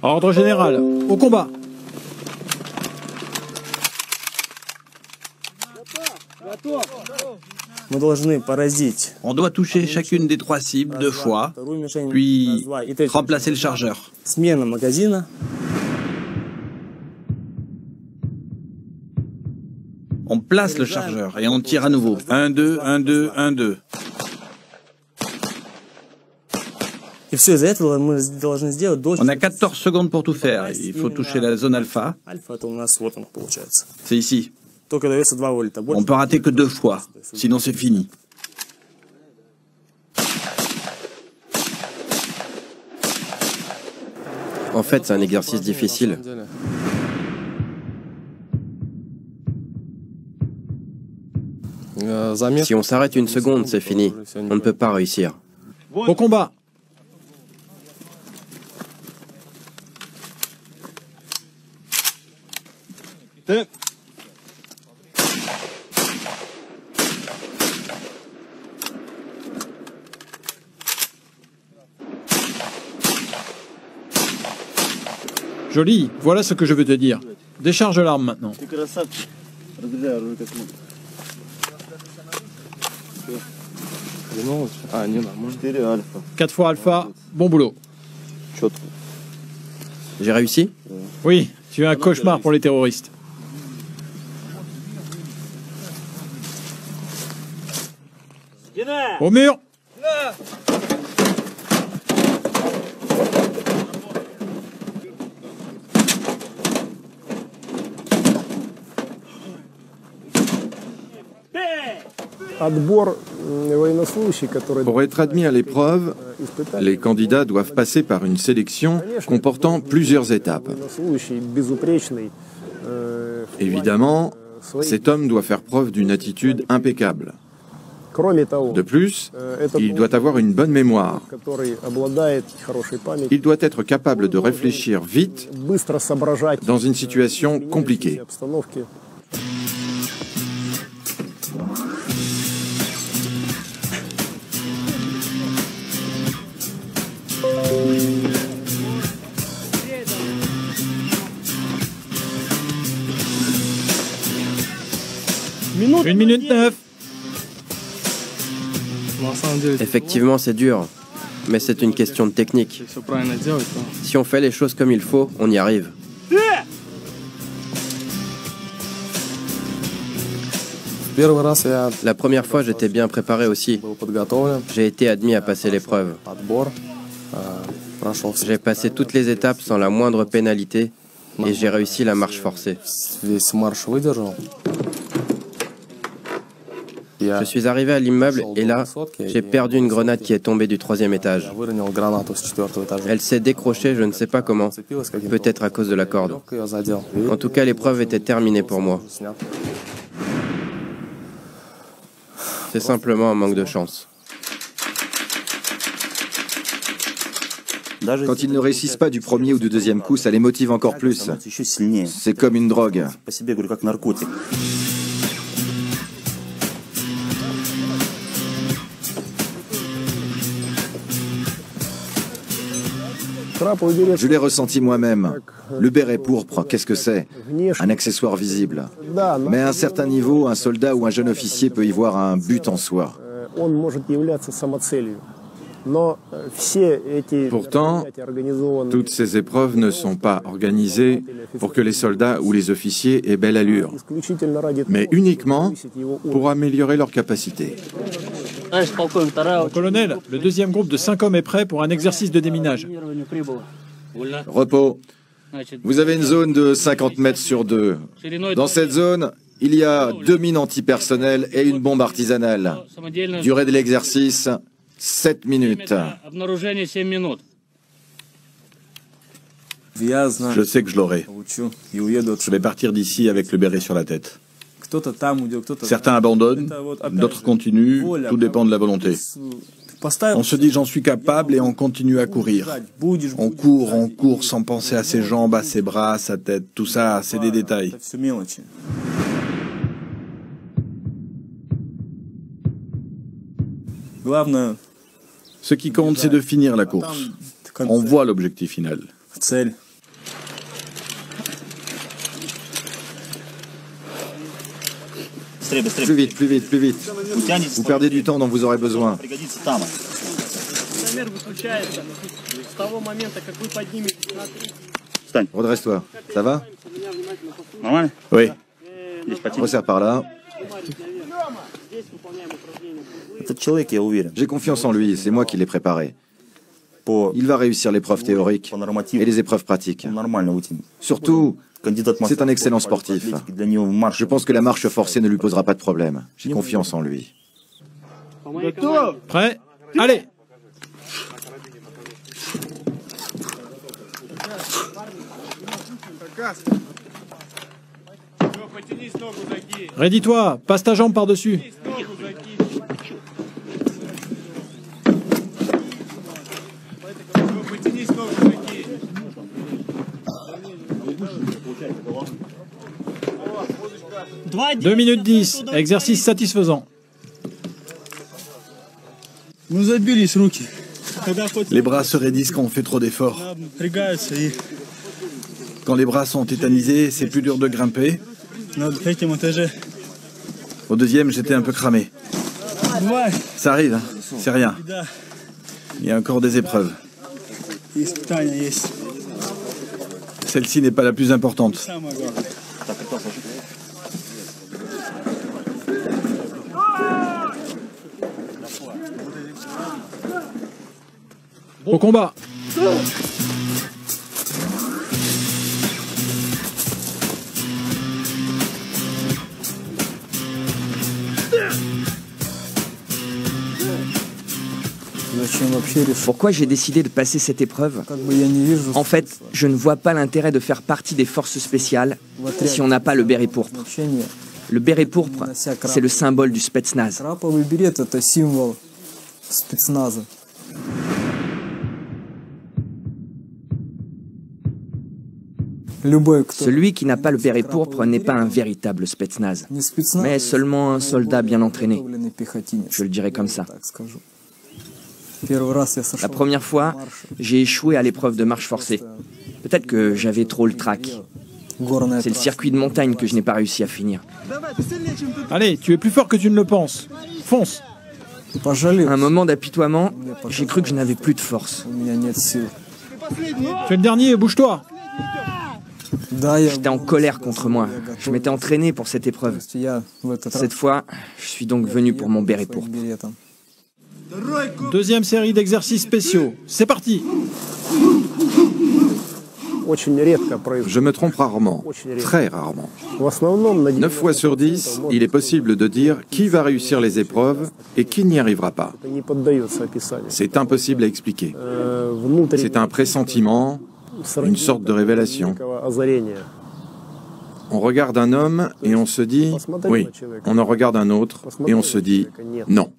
Ordre général, au combat. On doit toucher chacune des 3 cibles 2 fois, puis remplacer le chargeur. On place le chargeur et on tire à nouveau. 1, 2, 1, 2, 1, 2. On a 14 secondes pour tout faire. Il faut toucher la zone alpha. C'est ici. On peut rater que 2 fois, sinon c'est fini. En fait, c'est un exercice difficile. Si on s'arrête une seconde, c'est fini. On ne peut pas réussir. Au combat. Joli, voilà ce que je veux te dire. Décharge l'arme maintenant. 4 fois alpha, bon boulot. J'ai réussi? Oui, tu es un cauchemar pour les terroristes. Au mur! Pour être admis à l'épreuve, les candidats doivent passer par une sélection comportant plusieurs étapes. Évidemment, cet homme doit faire preuve d'une attitude impeccable. De plus, il doit avoir une bonne mémoire. Il doit être capable de réfléchir vite dans une situation compliquée. Une minute 9. Effectivement, c'est dur, mais c'est une question de technique. Si on fait les choses comme il faut, on y arrive. La première fois, j'étais bien préparé aussi. J'ai été admis à passer l'épreuve. J'ai passé toutes les étapes sans la moindre pénalité et j'ai réussi la marche forcée. Je suis arrivé à l'immeuble et là, j'ai perdu une grenade qui est tombée du 3e étage. Elle s'est décrochée, je ne sais pas comment, peut-être à cause de la corde. En tout cas, l'épreuve était terminée pour moi. C'est simplement un manque de chance. Quand ils ne réussissent pas du premier ou du deuxième coup, ça les motive encore plus. C'est comme une drogue. Je l'ai ressenti moi-même. Le béret pourpre, qu'est-ce que c'est? Un accessoire visible. Mais à un certain niveau, un soldat ou un jeune officier peut y voir un but en soi. Pourtant, toutes ces épreuves ne sont pas organisées pour que les soldats ou les officiers aient belle allure, mais uniquement pour améliorer leurs capacités. Mon colonel, le 2e groupe de 5 hommes est prêt pour un exercice de déminage. Repos. Vous avez une zone de 50 mètres sur 2. Dans cette zone, il y a 2 mines antipersonnelles et une bombe artisanale. Durée de l'exercice, 7 minutes. Je sais que je l'aurai. Je vais partir d'ici avec le béret sur la tête. Certains abandonnent, d'autres continuent, tout dépend de la volonté. On se dit j'en suis capable et on continue à courir. On court sans penser à ses jambes, à ses bras, à sa tête, tout ça, c'est des détails. Ce qui compte, c'est de finir la course. On voit l'objectif final. Plus vite, plus vite, plus vite. Vous perdez du temps dont vous aurez besoin. Redresse-toi. Ça va? Oui. Resserre par là. J'ai confiance en lui, c'est moi qui l'ai préparé. Il va réussir l'épreuve théorique et les épreuves pratiques. Surtout, c'est un excellent sportif. Je pense que la marche forcée ne lui posera pas de problème. J'ai confiance en lui. Prêt? Allez! Raidis-toi, passe ta jambe par-dessus. « 2 minutes 10, exercice satisfaisant. Les bras se raidissent quand on fait trop d'efforts. Quand les bras sont tétanisés, c'est plus dur de grimper. Au deuxième, j'étais un peu cramé. Ça arrive, hein, c'est rien. Il y a encore des épreuves. Celle-ci n'est pas la plus importante. Au combat! Pourquoi j'ai décidé de passer cette épreuve? En fait, je ne vois pas l'intérêt de faire partie des forces spéciales si on n'a pas le béret pourpre. Le béret pourpre, c'est le symbole du Spetsnaz. Celui qui n'a pas le béret pourpre n'est pas un véritable Spetsnaz, mais seulement un soldat bien entraîné. Je le dirais comme ça. La première fois, j'ai échoué à l'épreuve de marche forcée. Peut-être que j'avais trop le trac. C'est le circuit de montagne que je n'ai pas réussi à finir. Allez, tu es plus fort que tu ne le penses. Fonce! À un moment d'apitoiement, j'ai cru que je n'avais plus de force. Tu es le dernier, bouge-toi! J'étais en colère contre moi. Je m'étais entraîné pour cette épreuve. Cette fois, je suis donc venu pour mon béret pourpre. Deuxième série d'exercices spéciaux. C'est parti! Je me trompe rarement, très rarement. 9 fois sur 10, il est possible de dire qui va réussir les épreuves et qui n'y arrivera pas. C'est impossible à expliquer. C'est un pressentiment, une sorte de révélation. On regarde un homme et on se dit oui. On en regarde un autre et on se dit non.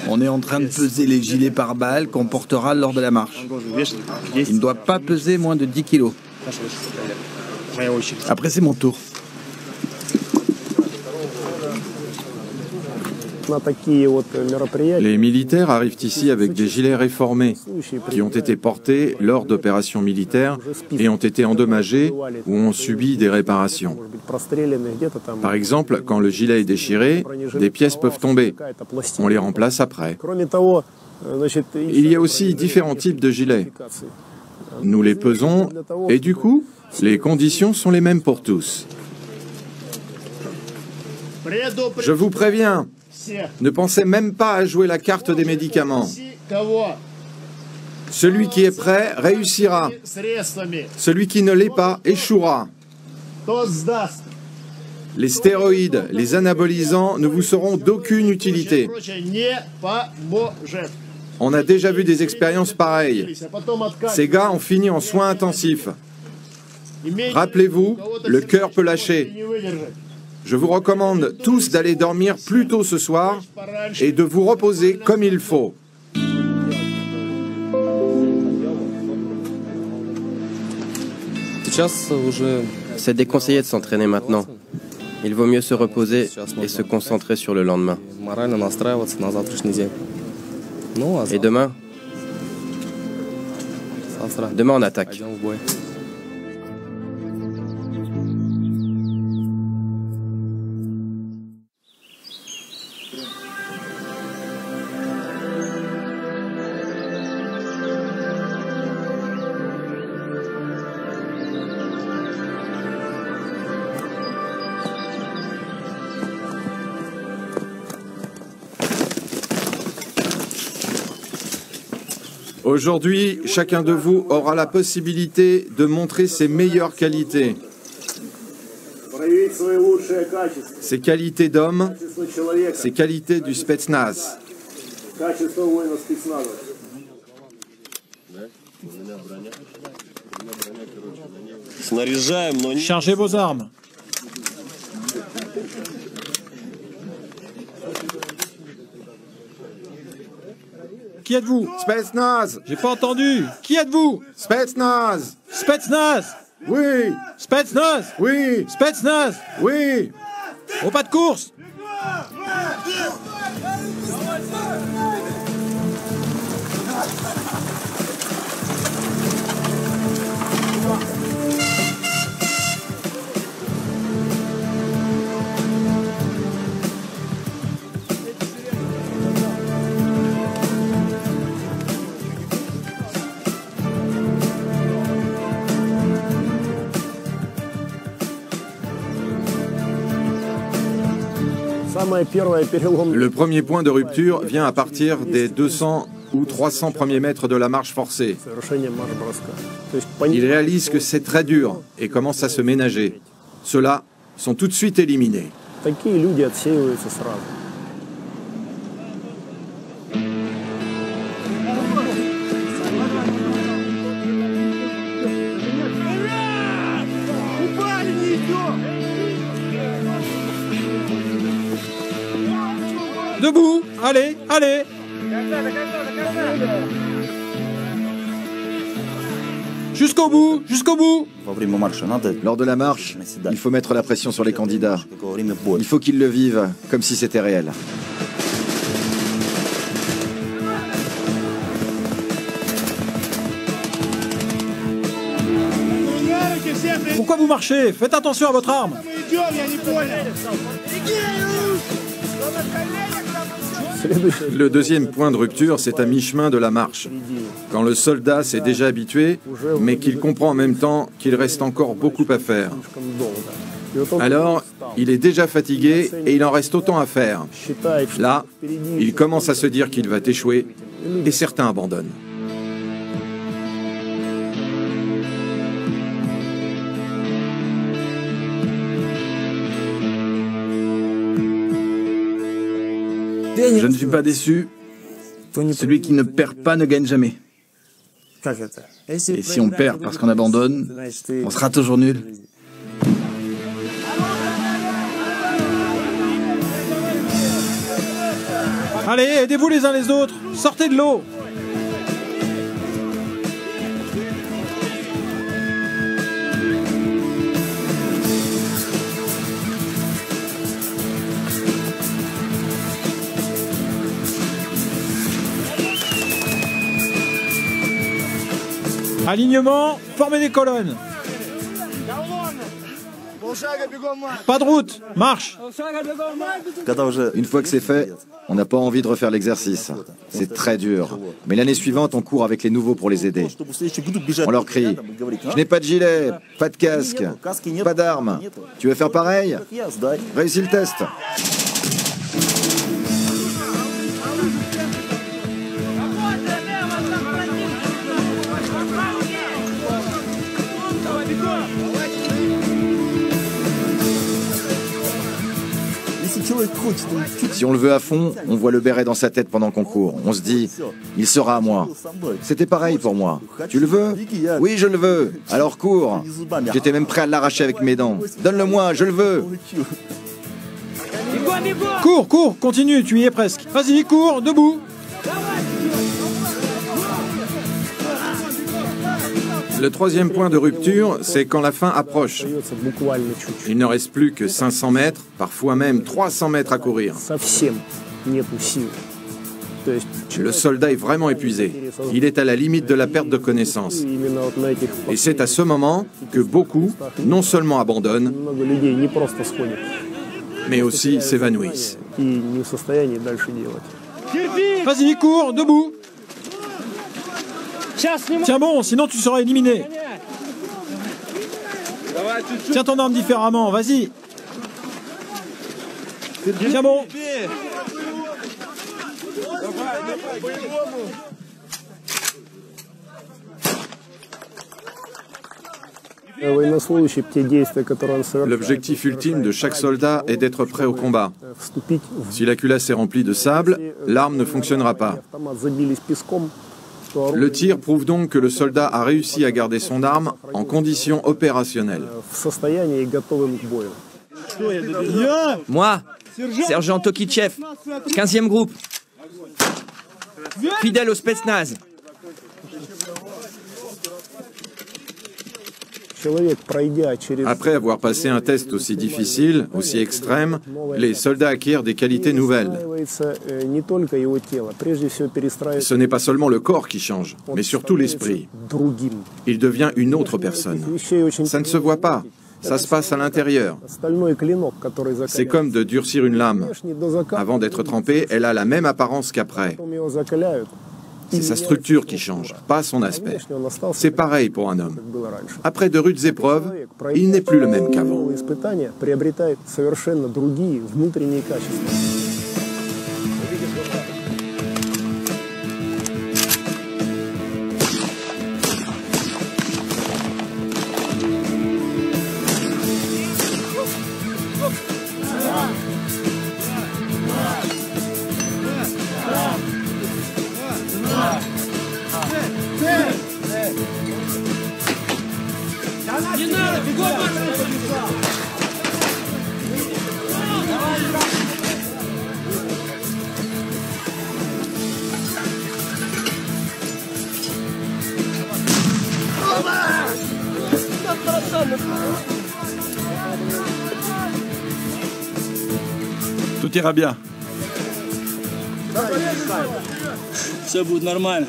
On est en train de peser les gilets pare-balles qu'on portera lors de la marche. Il ne doit pas peser moins de 10 kilos. Après, c'est mon tour. Les militaires arrivent ici avec des gilets réformés qui ont été portés lors d'opérations militaires et ont été endommagés ou ont subi des réparations. Par exemple, quand le gilet est déchiré, des pièces peuvent tomber. On les remplace après. Il y a aussi différents types de gilets. Nous les pesons et du coup, les conditions sont les mêmes pour tous. Je vous préviens, ne pensez même pas à jouer la carte des médicaments. Celui qui est prêt réussira. Celui qui ne l'est pas échouera. Les stéroïdes, les anabolisants ne vous seront d'aucune utilité. On a déjà vu des expériences pareilles. Ces gars ont fini en soins intensifs. Rappelez-vous, le cœur peut lâcher. Je vous recommande tous d'aller dormir plus tôt ce soir et de vous reposer comme il faut. C'est déconseillé de s'entraîner maintenant. Il vaut mieux se reposer et se concentrer sur le lendemain. Et demain? Demain, on attaque. Aujourd'hui, chacun de vous aura la possibilité de montrer ses meilleures qualités. Ses qualités d'homme, ses qualités du spetsnaz. Chargez vos armes. Qui êtes-vous? Spetsnaz! J'ai pas entendu. Qui êtes-vous? Spetsnaz! Spetsnaz! Oui! Spetsnaz! Oui! Spetsnaz! Oui! Au pas de course! Le premier point de rupture vient à partir des 200 ou 300 premiers mètres de la marche forcée. Ils réalisent que c'est très dur et commencent à se ménager. Ceux-là sont tout de suite éliminés. Debout! Allez, allez! Jusqu'au bout! Jusqu'au bout! Lors de la marche, il faut mettre la pression sur les candidats. Il faut qu'ils le vivent comme si c'était réel. Pourquoi vous marchez? Faites attention à votre arme! Le deuxième point de rupture, c'est à mi-chemin de la marche. Quand le soldat s'est déjà habitué, mais qu'il comprend en même temps qu'il reste encore beaucoup à faire. Alors, il est déjà fatigué et il en reste autant à faire. Là, il commence à se dire qu'il va échouer et certains abandonnent. Je ne suis pas déçu. Celui qui ne perd pas ne gagne jamais. Et si on perd parce qu'on abandonne, on sera toujours nul. Allez, aidez-vous les uns les autres! Sortez de l'eau! Alignement, formez des colonnes. Pas de route, marche. Une fois que c'est fait, on n'a pas envie de refaire l'exercice. C'est très dur. Mais l'année suivante, on court avec les nouveaux pour les aider. On leur crie « Je n'ai pas de gilet, pas de casque, pas d'armes. Tu veux faire pareil? Réussis le test !» Si on le veut à fond, on voit le béret dans sa tête pendant qu'on court. On se dit, il sera à moi. C'était pareil pour moi. Tu le veux? Oui, je le veux. Alors cours. J'étais même prêt à l'arracher avec mes dents. Donne-le-moi, je le veux. Cours, cours, continue, tu y es presque. Vas-y, cours, debout. Le troisième point de rupture, c'est quand la fin approche. Il ne reste plus que 500 mètres, parfois même 300 mètres à courir. Le soldat est vraiment épuisé. Il est à la limite de la perte de connaissance. Et c'est à ce moment que beaucoup, non seulement abandonnent, mais aussi s'évanouissent. Vas-y, cours, debout. Tiens bon, sinon tu seras éliminé. Tiens ton arme différemment, vas-y. Tiens bon. L'objectif ultime de chaque soldat est d'être prêt au combat. Si la culasse est remplie de sable, l'arme ne fonctionnera pas. Le tir prouve donc que le soldat a réussi à garder son arme en conditions opérationnelles. Moi, sergent Tokitchev, 15e groupe. Fidèle au Spetsnaz. Après avoir passé un test aussi difficile, aussi extrême, les soldats acquièrent des qualités nouvelles. Ce n'est pas seulement le corps qui change, mais surtout l'esprit. Il devient une autre personne. Ça ne se voit pas, ça se passe à l'intérieur. C'est comme de durcir une lame. Avant d'être trempée, elle a la même apparence qu'après. C'est sa structure qui change, pas son aspect. C'est pareil pour un homme. Après de rudes épreuves, il n'est plus le même qu'avant. Tout ira bien. Все будет нормально.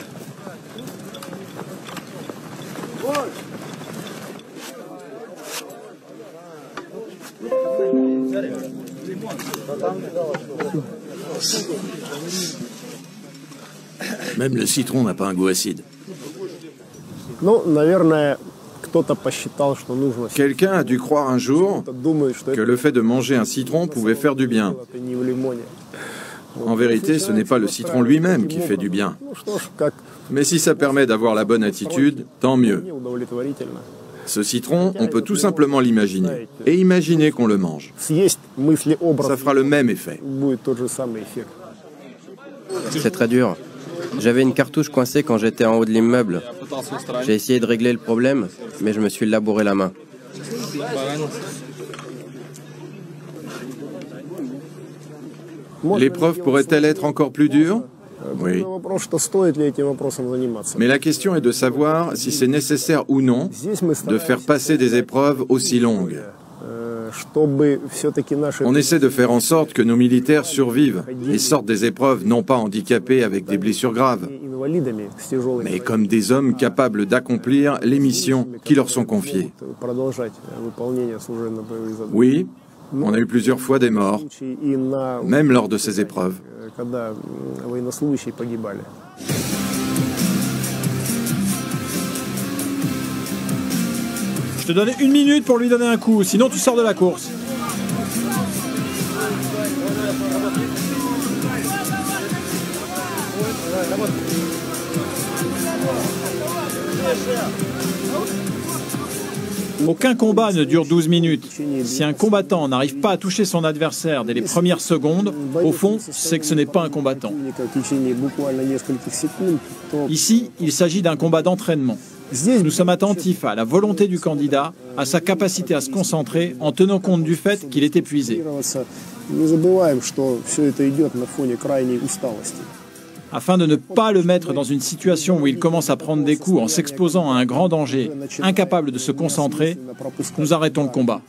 Même le citron n'a pas un goût acide. Quelqu'un a dû croire un jour que le fait de manger un citron pouvait faire du bien. En vérité, ce n'est pas le citron lui-même qui fait du bien. Mais si ça permet d'avoir la bonne attitude, tant mieux. Ce citron, on peut tout simplement l'imaginer. Et imaginer qu'on le mange. Ça fera le même effet. C'est très dur. J'avais une cartouche coincée quand j'étais en haut de l'immeuble. J'ai essayé de régler le problème, mais je me suis labouré la main. L'épreuve pourrait-elle être encore plus dure? Oui. Mais la question est de savoir si c'est nécessaire ou non de faire passer des épreuves aussi longues. On essaie de faire en sorte que nos militaires survivent et sortent des épreuves non pas handicapés avec des blessures graves, mais comme des hommes capables d'accomplir les missions qui leur sont confiées. Oui, on a eu plusieurs fois des morts, même lors de ces épreuves. Je te donne 1 minute pour lui donner un coup, sinon tu sors de la course. Aucun combat ne dure 12 minutes. Si un combattant n'arrive pas à toucher son adversaire dès les premières secondes, au fond, c'est que ce n'est pas un combattant. Ici, il s'agit d'un combat d'entraînement. Nous sommes attentifs à la volonté du candidat, à sa capacité à se concentrer en tenant compte du fait qu'il est épuisé. Afin de ne pas le mettre dans une situation où il commence à prendre des coups en s'exposant à un grand danger, incapable de se concentrer, nous arrêtons le combat.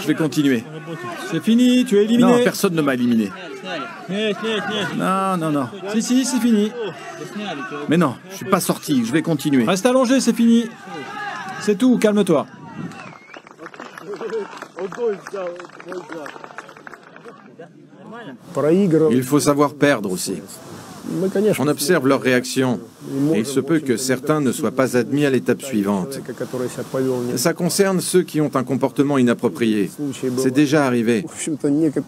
Je vais continuer. C'est fini, tu es éliminé. Non, personne ne m'a éliminé. Non, non, non. Si, c'est fini. Mais non, je suis pas sorti, je vais continuer. Reste allongé, c'est fini. C'est tout, calme-toi. Il faut savoir perdre aussi. On observe leurs réactions et il se peut que certains ne soient pas admis à l'étape suivante. Ça concerne ceux qui ont un comportement inapproprié. C'est déjà arrivé.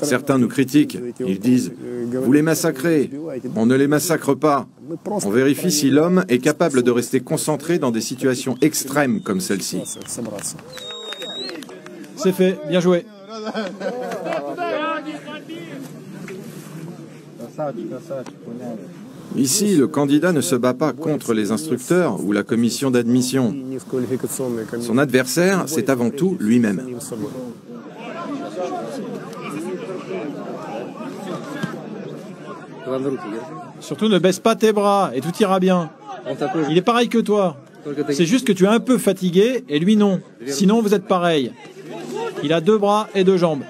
Certains nous critiquent. Ils disent « Vous les massacrez ». On ne les massacre pas. On vérifie si l'homme est capable de rester concentré dans des situations extrêmes comme celle-ci. C'est fait, bien joué. Ici, le candidat ne se bat pas contre les instructeurs ou la commission d'admission. Son adversaire, c'est avant tout lui-même. Surtout ne baisse pas tes bras et tout ira bien. Il est pareil que toi. C'est juste que tu es un peu fatigué et lui non. Sinon vous êtes pareil. Il a 2 bras et 2 jambes.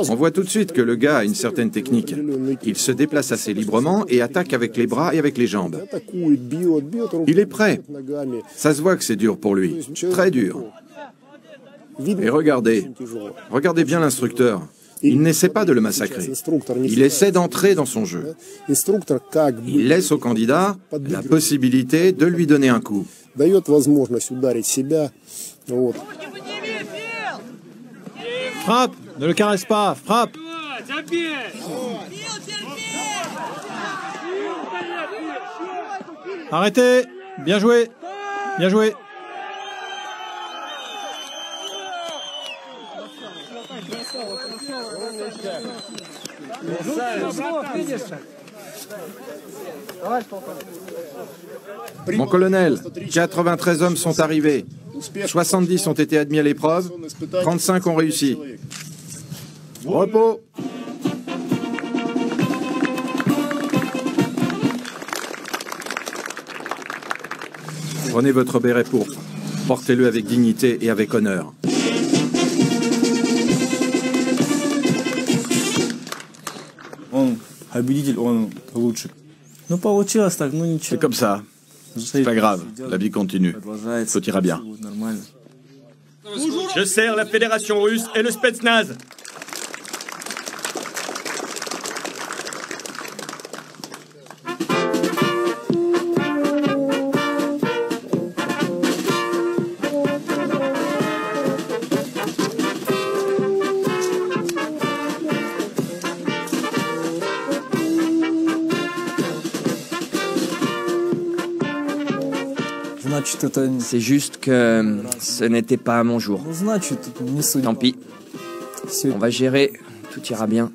On voit tout de suite que le gars a une certaine technique. Il se déplace assez librement et attaque avec les bras et avec les jambes. Il est prêt. Ça se voit que c'est dur pour lui. Très dur. Et regardez bien l'instructeur. Il n'essaie pas de le massacrer. Il essaie d'entrer dans son jeu. Il laisse au candidat la possibilité de lui donner un coup. Frappe, ne le caresse pas, frappe. Arrêtez, bien joué, bien joué. Mon colonel, 93 hommes sont arrivés. 70 ont été admis à l'épreuve, 35 ont réussi. Repos. Prenez votre béret pourpre. Portez-le avec dignité et avec honneur. C'est comme ça. C'est pas grave, la vie continue. Tout ira bien. Je sers la Fédération russe et le Spetsnaz. C'est juste que ce n'était pas mon jour. Tant pis. On va gérer, tout ira bien.